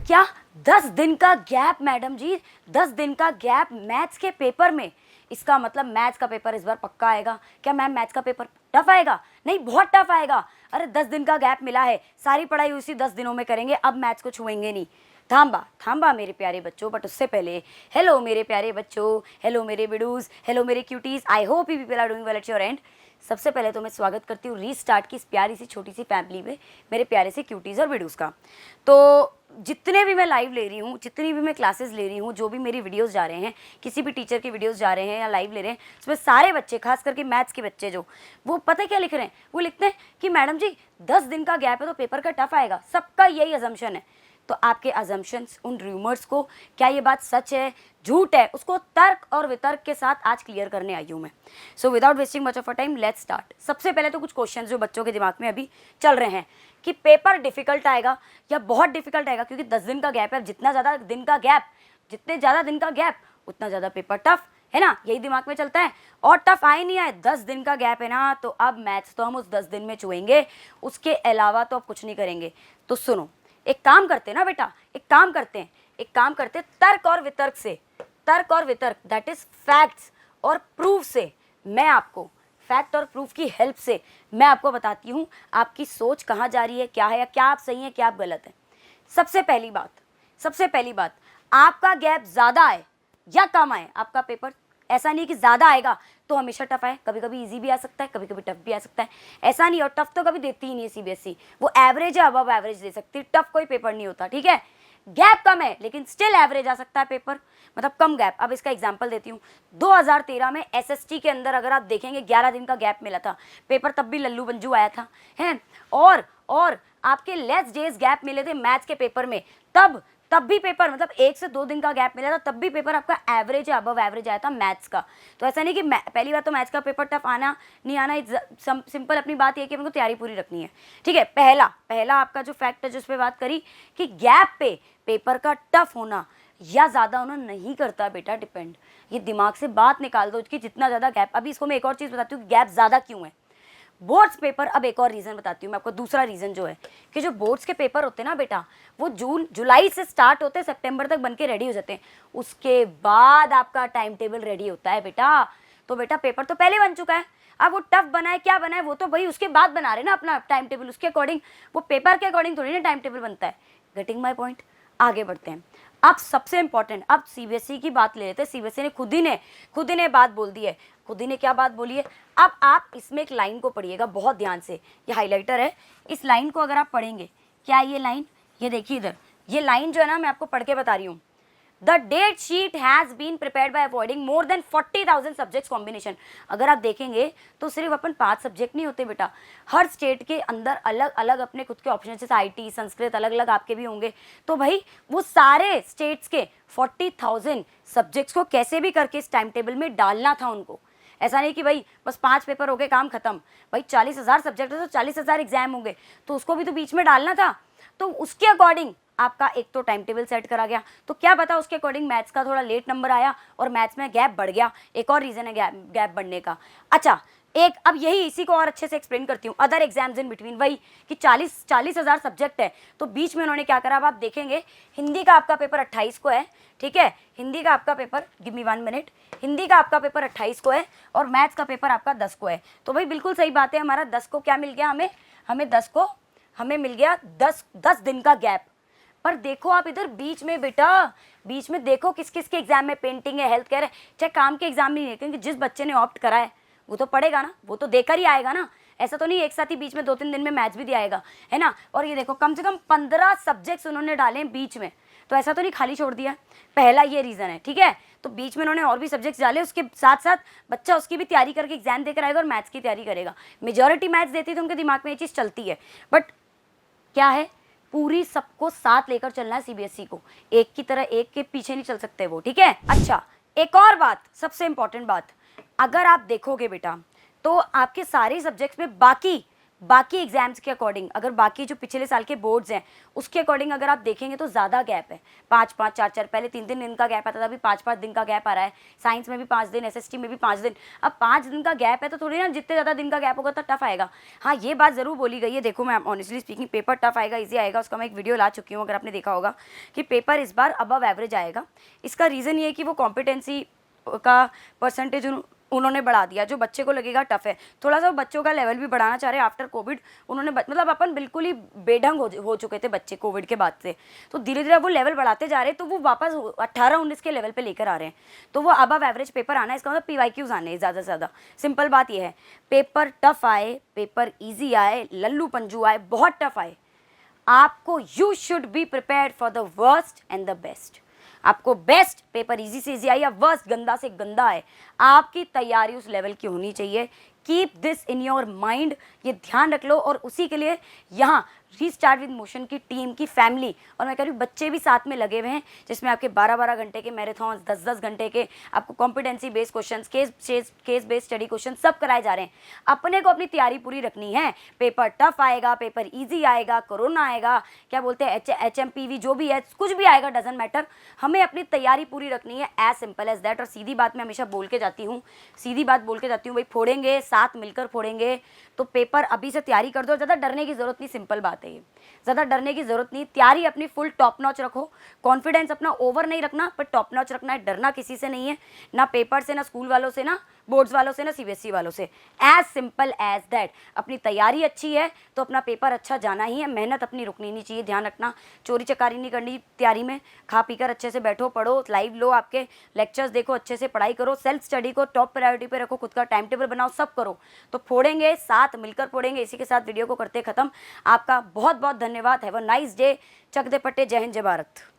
क्या 10 दिन का गैप मैडम जी, 10 दिन का गैप मैथ्स के पेपर में? इसका मतलब मैथ्स का पेपर इस बार पक्का आएगा। क्या मैम मैथ्स का पेपर टफ आएगा? नहीं, बहुत टफ आएगा। अरे 10 दिन का गैप मिला है, सारी पढ़ाई उसी 10 दिनों में करेंगे, अब मैथ्स को छुएंगे नहीं। थांबा थांबा मेरे प्यारे बच्चों, बट उससे पहले हेलो मेरे प्यारे बच्चों, हेलो मेरे बिडूज, हेलो मेरे cuties, I hope you people are doing well at your end. सबसे पहले तो मैं स्वागत करती हूँ रीस्टार्ट की इस प्यारी सी छोटी सी फैमिली में, मेरे प्यारे से क्यूटीज़ और विडूज़ का। तो जितने भी मैं लाइव ले रही हूँ, जितनी भी मैं क्लासेस ले रही हूँ, जो भी मेरी वीडियोस जा रहे हैं, किसी भी टीचर की वीडियोस जा रहे हैं या लाइव ले रहे हैं, उसमें सारे बच्चे, खास करके मैथ्स के बच्चे जो, वो पता है क्या लिख रहे हैं? वो लिखते हैं कि मैडम जी 10 दिन का गैप है तो पेपर का टफ आएगा। सबका यही अजम्पशन है। तो आपके अजम्पशंस, उन रूमर्स को, क्या ये बात सच है झूठ है, उसको तर्क और वितर्क के साथ आज क्लियर करने आई हूँ मैं। So without wasting much of a time let's start. सबसे पहले तो कुछ क्वेश्चंस जो बच्चों के दिमाग में अभी चल रहे हैं कि पेपर डिफिकल्ट आएगा या बहुत डिफिकल्ट आएगा, क्योंकि 10 दिन का गैप है। जितना ज़्यादा दिन का गैप, जितने ज़्यादा दिन का गैप उतना ज़्यादा पेपर टफ है ना, यही दिमाग में चलता है। और टफ आए नहीं आए, 10 दिन का गैप है ना, तो अब मैथ्स तो हम उस 10 दिन में छुएंगे, उसके अलावा तो अब कुछ नहीं करेंगे। तो सुनो, एक काम करते हैं ना बेटा, एक काम करते हैं तर्क और वितर्क से, तर्क और वितर्क दैट इज फैक्ट्स और प्रूफ से, मैं आपको फैक्ट और प्रूफ की हेल्प से मैं आपको बताती हूँ आपकी सोच कहाँ जा रही है, क्या है, या क्या आप सही हैं, क्या आप गलत हैं। सबसे पहली बात, आपका गैप ज़्यादा आए या कम आए, आपका पेपर ऐसा नहीं कि ज़्यादा आएगा तो हमेशा टफ आए, कभी कभी इजी भी आ सकता है, कभी कभी टफ भी आ सकता है, ऐसा नहीं। और टफ तो कभी देती ही नहीं है सीबीएसई, वो एवरेज या अबव एवरेज दे सकती है, टफ कोई पेपर नहीं होता, ठीक है। गैप कम है लेकिन स्टिल एवरेज आ सकता है पेपर, मतलब कम गैप। अब इसका एग्जांपल देती हूँ, 2013 में एसएसटी के अंदर अगर आप देखेंगे 11 दिन का गैप मिला था, पेपर तब भी लल्लू बंजू आया था, हैं। और आपके लेस डेज गैप मिले थे मैथ्स के पेपर में, तब भी पेपर, मतलब 1 से 2 दिन का गैप मिला था, तब भी पेपर आपका एवरेज या अबव एवरेज आया था मैथ्स का। तो ऐसा नहीं कि पहली बार तो मैथ्स का पेपर टफ आना नहीं आना, सिंपल अपनी बात ये कि हमको तैयारी पूरी रखनी है, ठीक है। पहला आपका जो फैक्ट है जिस पे बात करी कि गैप पे पेपर का टफ होना या ज़्यादा होना नहीं करता बेटा डिपेंड। ये दिमाग से बात निकाल दो कि जितना ज़्यादा गैप। अभी इसको मैं एक और चीज़ बताती हूँ, गैप ज़्यादा क्यों है बोर्ड्स पेपर। अब एक और रीज़न बताती हूँ मैं आपको, दूसरा रीज़न जो है कि जो बोर्ड्स के पेपर होते हैं ना बेटा, वो जुलाई से स्टार्ट होते हैं, सितंबर तक बन के रेडी हो जाते हैं, उसके बाद आपका टाइम टेबल रेडी होता है बेटा। तो बेटा पेपर तो पहले बन चुका है, अब वो टफ बनाए क्या बनाए वो तो भाई उसके बाद बना रहे ना अपना टाइम टेबल, उसके अकॉर्डिंग, वो पेपर के अकॉर्डिंग थोड़ी ना टाइम टेबल बनता है। Getting my point. आगे बढ़ते हैं। अब सबसे इंपॉर्टेंट, अब सीबीएसई की बात ले लेते हैं। सीबीएसई ने खुद ही ने बात बोल दी है। खुद ही ने क्या बात बोली है? अब आप इसमें एक लाइन को पढ़िएगा बहुत ध्यान से, ये हाइलाइटर है, इस लाइन को अगर आप पढ़ेंगे, क्या ये लाइन, ये देखिए इधर, ये लाइन जो है ना मैं आपको पढ़ के बता रही हूँ। The date sheet has been prepared by avoiding more than 40,000 subjects combination. अगर आप देखेंगे तो सिर्फ अपन 5 सब्जेक्ट नहीं होते बेटा, हर स्टेट के अंदर अलग अलग अपने खुद के ऑप्शन, जैसे आईटी, संस्कृत, अलग अलग आपके भी होंगे। तो भाई वो सारे स्टेट्स के 40,000 सब्जेक्ट्स को कैसे भी करके इस टाइम टेबल में डालना था उनको। ऐसा नहीं कि भाई बस 5 पेपर हो गए काम खत्म। भाई 40,000 सब्जेक्ट है तो 40,000 एग्जाम होंगे, तो उसको भी तो बीच में डालना था। तो उसके अकॉर्डिंग आपका एक तो टाइम टेबल सेट करा गया, तो क्या पता उसके अकॉर्डिंग मैथ्स का थोड़ा लेट नंबर आया और मैथ्स में गैप बढ़ गया। एक और रीजन है गैप बढ़ने का। अच्छा, एक अब यही इसी को और अच्छे से एक्सप्लेन करती हूँ। अदर एग्जाम्स इन बिटवीन, वही कि 40,000 सब्जेक्ट है, तो बीच में उन्होंने क्या करा, अब आप देखेंगे हिंदी का आपका पेपर 28 को है, ठीक है। हिंदी का आपका paper, give me 1 minute, Hindi का आपका पेपर 28 को है और मैथ्स का पेपर आपका 10 को है। तो भाई बिल्कुल सही बात है, हमारा 10 को क्या मिल गया, हमें मिल गया 10 दिन का गैप। पर देखो आप इधर बीच में बेटा, बीच में देखो किस किस के एग्जाम में, पेंटिंग है, हेल्थ केयर है, चाहे काम के एग्जाम नहीं है, क्योंकि जिस बच्चे ने ऑप्ट करा है वो तो पढ़ेगा ना, वो तो देकर ही आएगा ना। ऐसा तो नहीं एक साथ ही बीच में 2-3 दिन में मैथ्स भी दिया आएगा, है ना। और ये देखो कम से कम 15 सब्जेक्ट्स उन्होंने डाले हैं बीच में, तो ऐसा तो नहीं खाली छोड़ दिया। पहला ये रीज़न है, ठीक है। तो बीच में उन्होंने और भी सब्जेक्ट्स डाले, उसके साथ साथ बच्चा उसकी भी तैयारी करके एग्जाम देकर आएगा और मैथ्स की तैयारी करेगा। मेजॉरिटी मैथ्स देती है तो उनके दिमाग में ये चीज़ चलती है, बट क्या है, पूरी सबको साथ लेकर चलना है सीबीएसई को, एक की तरह एक के पीछे नहीं चल सकते वो, ठीक है। अच्छा, एक और बात, सबसे इंपॉर्टेंट बात, अगर आप देखोगे बेटा तो आपके सारे सब्जेक्ट्स में बाकी एग्जाम्स के अकॉर्डिंग, अगर बाकी जो पिछले साल के बोर्ड्स हैं उसके अकॉर्डिंग अगर आप देखेंगे तो ज़्यादा गैप है, 5-5, 4-4, पहले 3-3 दिन का गैप आता था, अभी 5-5 दिन का गैप आ रहा है। साइंस में भी 5 दिन, SST में भी 5 दिन। अब 5 दिन का गैप है तो थोड़ी ना जितने ज़्यादा दिन का गैप होगा तो टफ आएगा। हाँ, ये बात ज़रूर बोली गई है, देखो मैं ऑनेस्टली स्पीकिंग पेपर टफ आएगा, ईजी आएगा, उसका मैं एक वीडियो ला चुकी हूँ, अगर आपने देखा होगा कि पेपर इस बार अबव एवरेज आएगा। इसका रीज़न ये है कि वो कॉम्पिटेंसी का परसेंटेज उन्होंने बढ़ा दिया, जो बच्चे को लगेगा टफ है। थोड़ा सा बच्चों का लेवल भी बढ़ाना चाह रहे हैं आफ्टर कोविड। उन्होंने मतलब अपन बिल्कुल ही बेढंग हो चुके थे बच्चे कोविड के बाद से, तो धीरे धीरे वो लेवल बढ़ाते जा रहे हैं, तो वो वापस 18-19 के लेवल पे लेकर आ रहे हैं, तो वो अबव एवरेज पेपर आना है। इसका मतलब PYQs आने हैं ज़्यादा से ज़्यादा। सिंपल बात ये है, पेपर टफ आए, पेपर ईजी आए, लल्लू पंजू आए, बहुत टफ आए, आपको you should be prepared for the worst and the best. आपको बेस्ट पेपर इजी से इजी आए या वर्स्ट गंदा से गंदा आए, आपकी तैयारी उस लेवल की होनी चाहिए। Keep this in your mind, ये ध्यान रख लो। और उसी के लिए यहाँ रीस्टार्ट विद मोशन की टीम की फैमिली, और मैं कह रही हूँ बच्चे भी साथ में लगे हुए हैं, जिसमें आपके 12-12 घंटे के मैराथन, 10-10 घंटे के आपको competency based question, case based study question सब कराए जा रहे हैं। अपने को अपनी तैयारी पूरी रखनी है। पेपर टफ आएगा, पेपर ईजी आएगा, कोरोना आएगा, क्या बोलते हैं HMPV जो भी है, कुछ भी आएगा, डजेंट मैटर, हमें अपनी तैयारी पूरी रखनी है, एज सिंपल एज दैट। और सीधी बात मैं हमेशा बोल के जाती हूँ, भाई फोड़ेंगे, साथ मिलकर फोड़ेंगे, तो पेपर अभी से तैयारी कर दो। ज़्यादा डरने की जरूरत नहीं, सिंपल बात है ये, ज़्यादा डरने की जरूरत नहीं। तैयारी अपनी फुल टॉप नॉच रखो, कॉन्फिडेंस अपना ओवर नहीं रखना, पर टॉप नॉच रखना है। डरना किसी से नहीं है, ना पेपर से, ना स्कूल वालों से, ना बोर्ड्स वालों से, ना CBSE वालों से, एज सिंपल एज दैट। अपनी तैयारी अच्छी है तो अपना पेपर अच्छा जाना ही है। मेहनत अपनी रुकनी नहीं चाहिए, ध्यान रखना। चोरी चकारी नहीं करनी तैयारी में। खा पीकर अच्छे से बैठो, पढ़ो, लाइव लो, आपके लेक्चर्स देखो, अच्छे से पढ़ाई करो, सेल्फ स्टडी को टॉप प्रायोरिटी पे रखो, खुद का टाइम टेबल बनाओ, सब करो, तो फोड़ेंगे, साथ मिलकर फोड़ेंगे। इसी के साथ वीडियो को करते खत्म। आपका बहुत बहुत धन्यवाद। Have a nice day. चक दे पट्टे। जय हिंद, जय भारत।